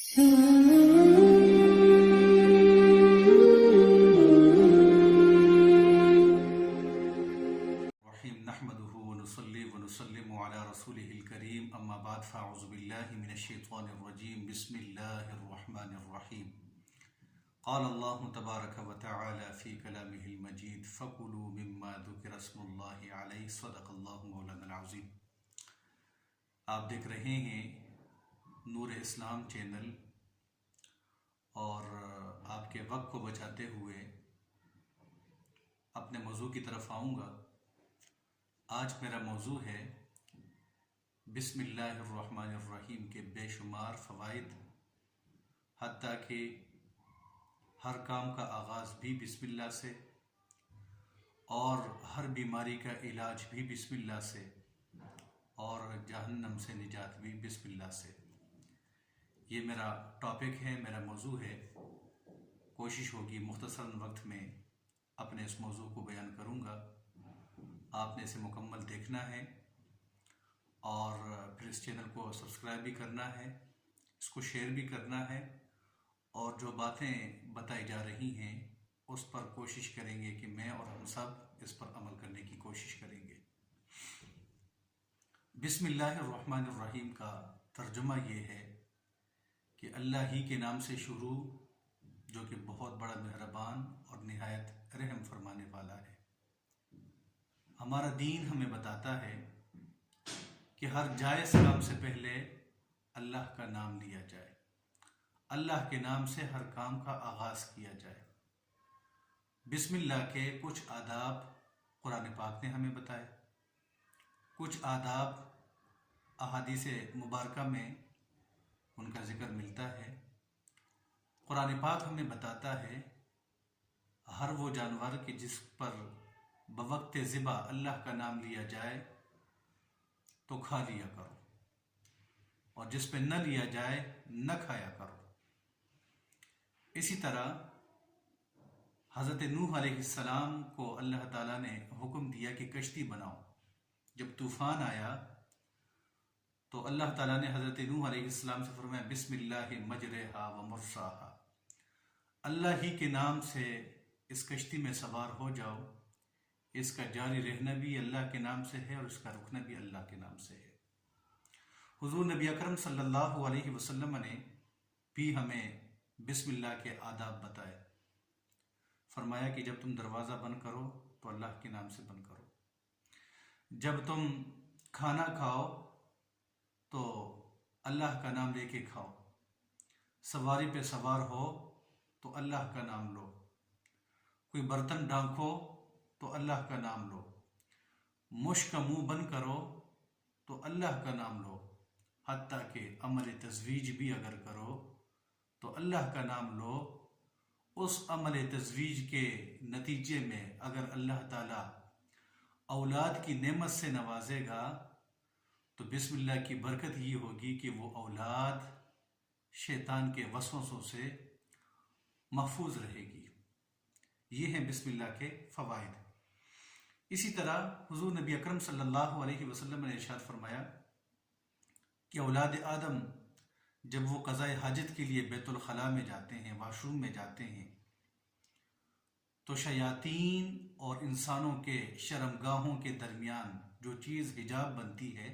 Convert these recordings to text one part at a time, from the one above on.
رحیم نحمده ونصلي ونسلم على رسوله الكريم اما بعد فاعوذ بالله من الشيطان الرجيم بسم الله الرحمن الرحيم قال الله تبارك وتعالى في كلامه المجيد فكلوا مما ذكر اسم الله عليه صدق الله مولانا العظيم۔ آپ دیکھ رہے ہیں نور اسلام چینل اور آپ کے وقت کو بچاتے ہوئے اپنے موضوع کی طرف آؤں گا۔ آج میرا موضوع ہے بسم اللہ الرحمن الرحیم کے بے شمار فوائد، حتیٰ کہ ہر کام کا آغاز بھی بسم اللہ سے اور ہر بیماری کا علاج بھی بسم اللہ سے اور جہنم سے نجات بھی بسم اللہ سے۔ یہ میرا ٹاپک ہے، میرا موضوع ہے۔ کوشش ہوگی مختصر وقت میں اپنے اس موضوع کو بیان کروں گا۔ آپ نے اسے مکمل دیکھنا ہے اور پھر اس چینل کو سبسکرائب بھی کرنا ہے، اس کو شیئر بھی کرنا ہے، اور جو باتیں بتائی جا رہی ہیں اس پر کوشش کریں گے کہ میں اور ہم سب اس پر عمل کرنے کی کوشش کریں گے۔ بسم اللہ الرحمن الرحیم کا ترجمہ یہ ہے کہ اللہ ہی کے نام سے شروع، جو کہ بہت بڑا مہربان اور نہایت رحم فرمانے والا ہے۔ ہمارا دین ہمیں بتاتا ہے کہ ہر جائز کام سے پہلے اللہ کا نام لیا جائے، اللہ کے نام سے ہر کام کا آغاز کیا جائے۔ بسم اللہ کے کچھ آداب قرآن پاک نے ہمیں بتائے، کچھ آداب احادیث مبارکہ میں ان کا ذکر ملتا ہے۔ قرآن پاک ہمیں بتاتا ہے ہر وہ جانور کہ جس پر بوقت ذبح اللہ کا نام لیا جائے تو کھا لیا کرو، اور جس پہ نہ لیا جائے نہ کھایا کرو۔ اسی طرح حضرت نوح علیہ السلام کو اللہ تعالیٰ نے حکم دیا کہ کشتی بناؤ۔ جب طوفان آیا تو اللہ تعالیٰ نے حضرت نوح علیہ السلام سے فرمایا بسم اللہ مجرہا و مرساہا، اللہ ہی کے نام سے اس کشتی میں سوار ہو جاؤ، اس کا جاری رہنا بھی اللہ کے نام سے ہے اور اس کا رکنا بھی اللہ کے نام سے ہے۔ حضور نبی اکرم صلی اللہ علیہ وسلم نے بھی ہمیں بسم اللہ کے آداب بتائے۔ فرمایا کہ جب تم دروازہ بند کرو تو اللہ کے نام سے بند کرو، جب تم کھانا کھاؤ تو اللہ کا نام لے کے کھاؤ، سواری پہ سوار ہو تو اللہ کا نام لو، کوئی برتن ڈھانکو تو اللہ کا نام لو، مشک کا منہ بند کرو تو اللہ کا نام لو، حتیٰ کہ عمل تزویج بھی اگر کرو تو اللہ کا نام لو۔ اس عمل تزویج کے نتیجے میں اگر اللہ تعالیٰ اولاد کی نعمت سے نوازے گا تو بسم اللہ کی برکت یہ ہوگی کہ وہ اولاد شیطان کے وسوسوں سے محفوظ رہے گی۔ یہ ہیں بسم اللہ کے فوائد۔ اسی طرح حضور نبی اکرم صلی اللہ علیہ وسلم نے ارشاد فرمایا کہ اولاد آدم جب وہ قضاء حاجت کے لیے بیت الخلاء میں جاتے ہیں، واش روم میں جاتے ہیں، تو شیاطین اور انسانوں کے شرمگاہوں کے درمیان جو چیز حجاب بنتی ہے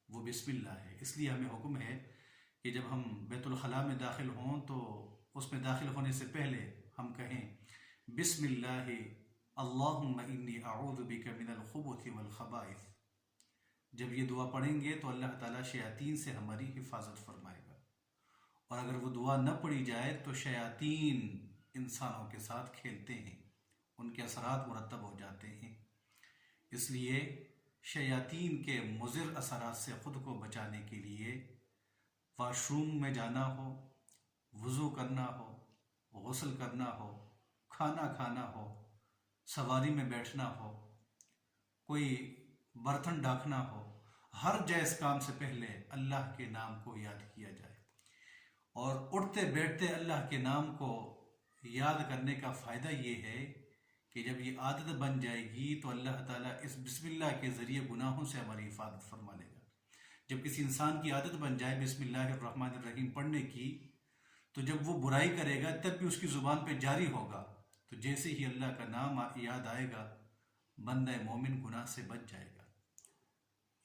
وہ بسم اللہ ہے۔ اس لیے ہمیں حکم ہے کہ جب ہم بیت الخلاء میں داخل ہوں تو اس میں داخل ہونے سے پہلے ہم کہیں بسم اللہ اللہم انی اعوذ بک من الخبث والخبائث۔ جب یہ دعا پڑھیں گے تو اللہ تعالیٰ شیاطین سے ہماری حفاظت فرمائے گا، اور اگر وہ دعا نہ پڑھی جائے تو شیاطین انسانوں کے ساتھ کھیلتے ہیں، ان کے اثرات مرتب ہو جاتے ہیں۔ اس لیے شیاطین کے مضر اثرات سے خود کو بچانے کے لیے واش روم میں جانا ہو، وضو کرنا ہو، غسل کرنا ہو، کھانا کھانا ہو، سواری میں بیٹھنا ہو، کوئی برتن ڈھانکنا ہو، ہر جائز کام سے پہلے اللہ کے نام کو یاد کیا جائے، اور اٹھتے بیٹھتے اللہ کے نام کو یاد کرنے کا فائدہ یہ ہے کہ جب یہ عادت بن جائے گی تو اللہ تعالیٰ اس بسم اللہ کے ذریعے گناہوں سے ہماری حفاظت فرما لے گا۔ جب کسی انسان کی عادت بن جائے بسم اللہ الرحمن الرحیم پڑھنے کی تو جب وہ برائی کرے گا تب بھی اس کی زبان پہ جاری ہوگا، تو جیسے ہی اللہ کا نام یاد آئے گا بندہ مومن گناہ سے بچ جائے گا۔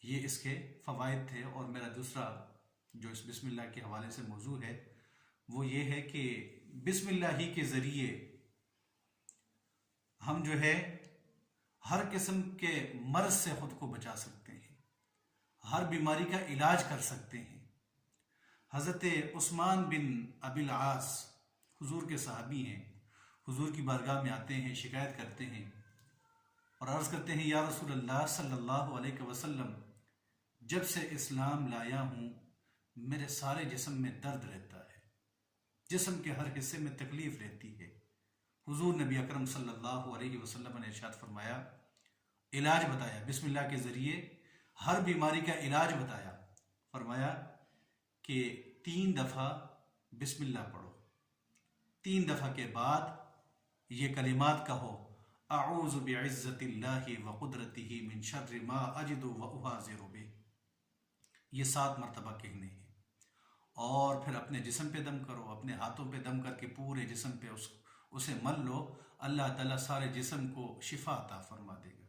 یہ اس کے فوائد تھے۔ اور میرا دوسرا جو اس بسم اللہ کے حوالے سے موضوع ہے وہ یہ ہے کہ بسم اللہ ہی کے ذریعے ہم جو ہے ہر قسم کے مرض سے خود کو بچا سکتے ہیں، ہر بیماری کا علاج کر سکتے ہیں۔ حضرت عثمان بن ابی العاص حضور کے صحابی ہیں، حضور کی بارگاہ میں آتے ہیں، شکایت کرتے ہیں اور عرض کرتے ہیں یا رسول اللہ صلی اللہ علیہ وسلم، جب سے اسلام لایا ہوں میرے سارے جسم میں درد رہتا ہے، جسم کے ہر حصے میں تکلیف رہتی ہے۔ حضور نبی اکرم صلی اللہ علیہ وسلم نے ارشاد فرمایا، علاج بتایا، بسم اللہ کے ذریعے ہر بیماری کا علاج بتایا۔ فرمایا کہ 3 دفعہ بسم اللہ پڑھو، 3 دفعہ کے بعد یہ کلمات کہو، اعوذ بعزت اللہ وقدرتہ من شر ما اجد واحاذر بہ، یہ 7 مرتبہ کہنے ہیں۔ اور پھر اپنے جسم پہ دم کرو، اپنے ہاتھوں پہ دم کر کے پورے جسم پہ اسے مل لو، اللہ تعالیٰ سارے جسم کو شفا عطا فرما دے گا۔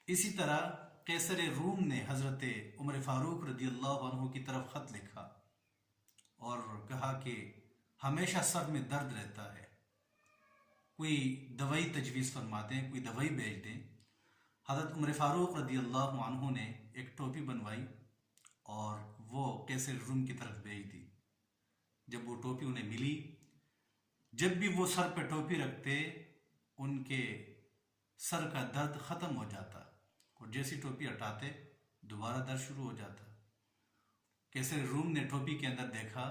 اسی طرح قیصر روم نے حضرت عمر فاروق رضی اللہ عنہ کی طرف خط لکھا اور کہا کہ ہمیشہ سر میں درد رہتا ہے، کوئی دوائی تجویز فرما دیں، کوئی دوائی بھیج دیں۔ حضرت عمر فاروق رضی اللہ عنہ نے ایک ٹوپی بنوائی اور وہ قیصر روم کی طرف بھیج دی۔ جب وہ ٹوپی انہیں ملی، جب بھی وہ سر پہ ٹوپی رکھتے ان کے سر کا درد ختم ہو جاتا، اور جیسی ٹوپی ہٹاتے دوبارہ درد شروع ہو جاتا۔ قیصر روم نے ٹوپی کے اندر دیکھا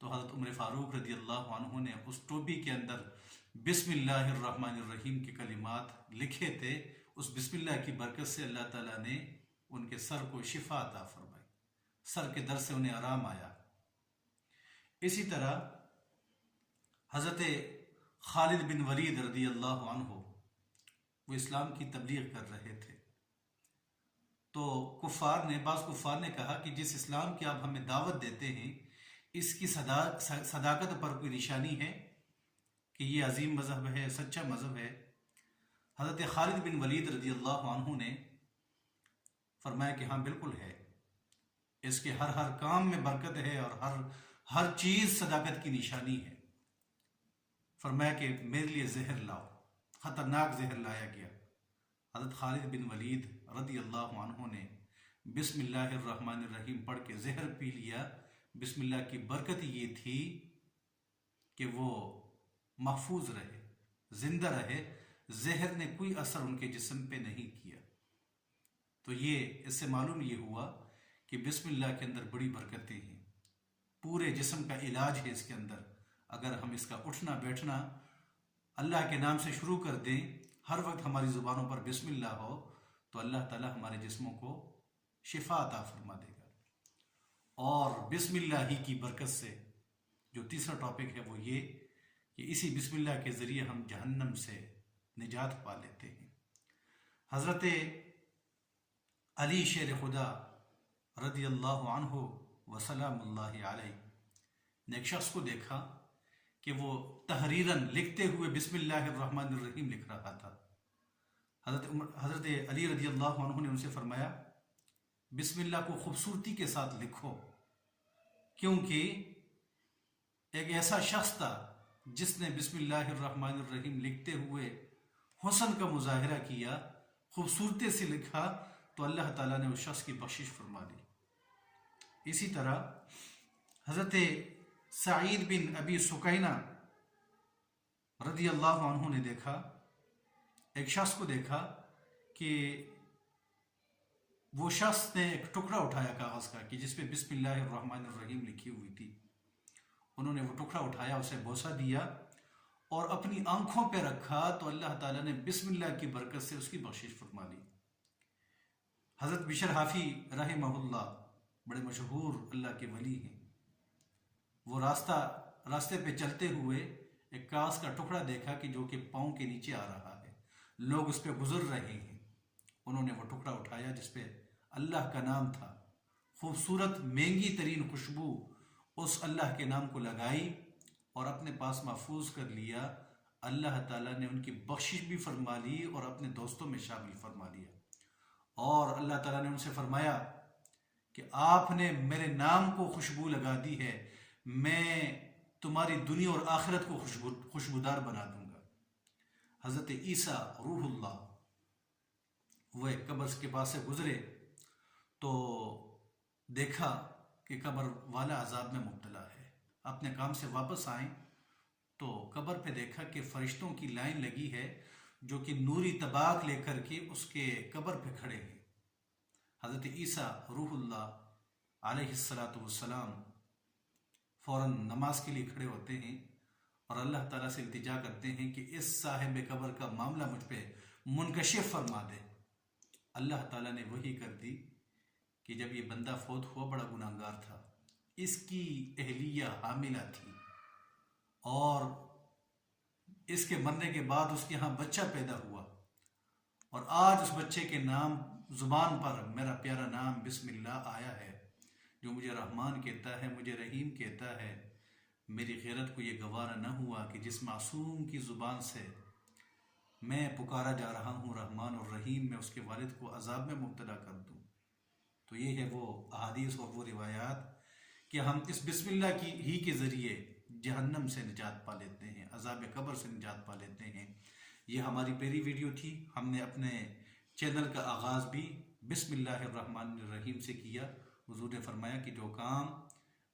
تو حضرت عمر فاروق رضی اللہ عنہ نے اس ٹوپی کے اندر بسم اللہ الرحمن الرحیم کے کلمات لکھے تھے۔ اس بسم اللہ کی برکت سے اللہ تعالیٰ نے ان کے سر کو شفا عطا فرمائی، سر کے درد سے انہیں آرام آیا۔ اسی طرح حضرت خالد بن ولید رضی اللہ عنہ وہ اسلام کی تبلیغ کر رہے تھے، تو بعض کفار نے کہا کہ جس اسلام کی آپ ہمیں دعوت دیتے ہیں اس کی صداقت پر کوئی نشانی ہے کہ یہ عظیم مذہب ہے، سچا مذہب ہے؟ حضرت خالد بن ولید رضی اللہ عنہ نے فرمایا کہ ہاں بالکل ہے، اس کے ہر کام میں برکت ہے اور ہر چیز صداقت کی نشانی ہے۔ فرمایا کہ میرے لیے زہر لاؤ، خطرناک زہر لایا گیا۔ حضرت خالد بن ولید رضی اللہ عنہ نے بسم اللہ الرحمن الرحیم پڑھ کے زہر پی لیا۔ بسم اللہ کی برکت یہ تھی کہ وہ محفوظ رہے، زندہ رہے، زہر نے کوئی اثر ان کے جسم پہ نہیں کیا۔ تو اس سے معلوم یہ ہوا کہ بسم اللہ کے اندر بڑی برکتیں ہیں، پورے جسم کا علاج ہے اس کے اندر۔ اگر ہم اس کا اٹھنا بیٹھنا اللہ کے نام سے شروع کر دیں، ہر وقت ہماری زبانوں پر بسم اللہ ہو، تو اللہ تعالیٰ ہمارے جسموں کو شفا عطا فرما دے گا۔ اور بسم اللہ ہی کی برکت سے جو تیسرا ٹاپک ہے وہ یہ کہ اسی بسم اللہ کے ذریعے ہم جہنم سے نجات پا لیتے ہیں۔ حضرت علی شیر خدا رضی اللہ عنہ وسلام اللہ علیہ نے ایک شخص کو دیکھا کہ وہ تحریراً لکھتے ہوئے بسم اللہ الرحمن الرحیم لکھ رہا تھا۔ حضرت علی رضی اللہ عنہ نے ان سے فرمایا بسم اللہ کو خوبصورتی کے ساتھ لکھو، کیونکہ ایک ایسا شخص تھا جس نے بسم اللہ الرحمن الرحیم لکھتے ہوئے حسن کا مظاہرہ کیا، خوبصورتی سے لکھا، تو اللہ تعالیٰ نے اس شخص کی بخشش فرما دی۔ اسی طرح حضرت سعید بن ابی سکینہ رضی اللہ عنہ نے دیکھا، ایک شخص کو دیکھا کہ وہ شخص نے ایک ٹکڑا اٹھایا کاغذ کا کہ جس پہ بسم اللہ الرحمن الرحیم لکھی ہوئی تھی۔ انہوں نے وہ ٹکڑا اٹھایا، اسے بوسہ دیا اور اپنی آنکھوں پہ رکھا، تو اللہ تعالیٰ نے بسم اللہ کی برکت سے اس کی بخشش فرما لی۔ حضرت بشر حافی رحمہ اللہ بڑے مشہور اللہ کے ولی ہیں، وہ راستے پہ چلتے ہوئے ایک کاغذ کا ٹکڑا دیکھا کہ جو کہ پاؤں کے نیچے آ رہا ہے، لوگ اس پہ گزر رہے ہیں۔ انہوں نے وہ ٹکڑا اٹھایا جس پہ اللہ کا نام تھا، خوبصورت مہنگی ترین خوشبو اس اللہ کے نام کو لگائی اور اپنے پاس محفوظ کر لیا، اللہ تعالیٰ نے ان کی بخشش بھی فرما لی اور اپنے دوستوں میں شامل فرما لیا۔ اور اللہ تعالیٰ نے ان سے فرمایا کہ آپ نے میرے نام کو خوشبو لگا دی ہے، میں تمہاری دنیا اور آخرت کو خوشبودار بنا دوں گا۔ حضرت عیسیٰ روح اللہ وہ ایک قبر کے پاس سے گزرے تو دیکھا کہ قبر والا عذاب میں مبتلا ہے۔ اپنے کام سے واپس آئیں تو قبر پہ دیکھا کہ فرشتوں کی لائن لگی ہے جو کہ نوری طباق لے کر کے اس کے قبر پہ کھڑے ہیں۔ حضرت عیسیٰ روح اللہ علیہ السلام فوراً نماز کے لیے کھڑے ہوتے ہیں اور اللہ تعالیٰ سے التجا کرتے ہیں کہ اس صاحب قبر کا معاملہ مجھ پہ منکشف فرما دے۔ اللہ تعالیٰ نے وحی کر دی کہ جب یہ بندہ فوت ہوا بڑا گناہگار تھا، اس کی اہلیہ حاملہ تھی اور اس کے مرنے کے بعد اس کے ہاں بچہ پیدا ہوا، اور آج اس بچے کے نام زبان پر میرا پیارا نام بسم اللہ آیا ہے، جو مجھے رحمان کہتا ہے، مجھے رحیم کہتا ہے۔ میری غیرت کو یہ گوارا نہ ہوا کہ جس معصوم کی زبان سے میں پکارا جا رہا ہوں رحمان اور رحیم، میں اس کے والد کو عذاب میں مبتلا کر دوں۔ تو یہ ہے وہ احادیث اور وہ روایات کہ ہم اس بسم اللہ کی ہی کے ذریعے جہنم سے نجات پا لیتے ہیں، عذاب قبر سے نجات پا لیتے ہیں۔ یہ ہماری پہلی ویڈیو تھی۔ ہم نے اپنے چینل کا آغاز بھی بسم اللہ الرحمن الرحیم سے کیا۔ حضور نے فرمایا کہ جو کام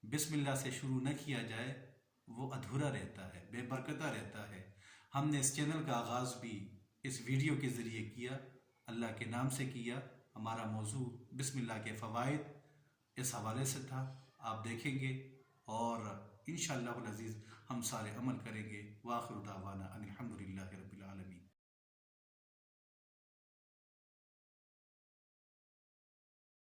بسم اللہ سے شروع نہ کیا جائے وہ ادھورا رہتا ہے، بے برکتہ رہتا ہے۔ ہم نے اس چینل کا آغاز بھی اس ویڈیو کے ذریعے کیا، اللہ کے نام سے کیا۔ ہمارا موضوع بسم اللہ کے فوائد اس حوالے سے تھا، آپ دیکھیں گے اور انشاءاللہ العزیز ہم سارے عمل کریں گے۔ وآخر دعوانا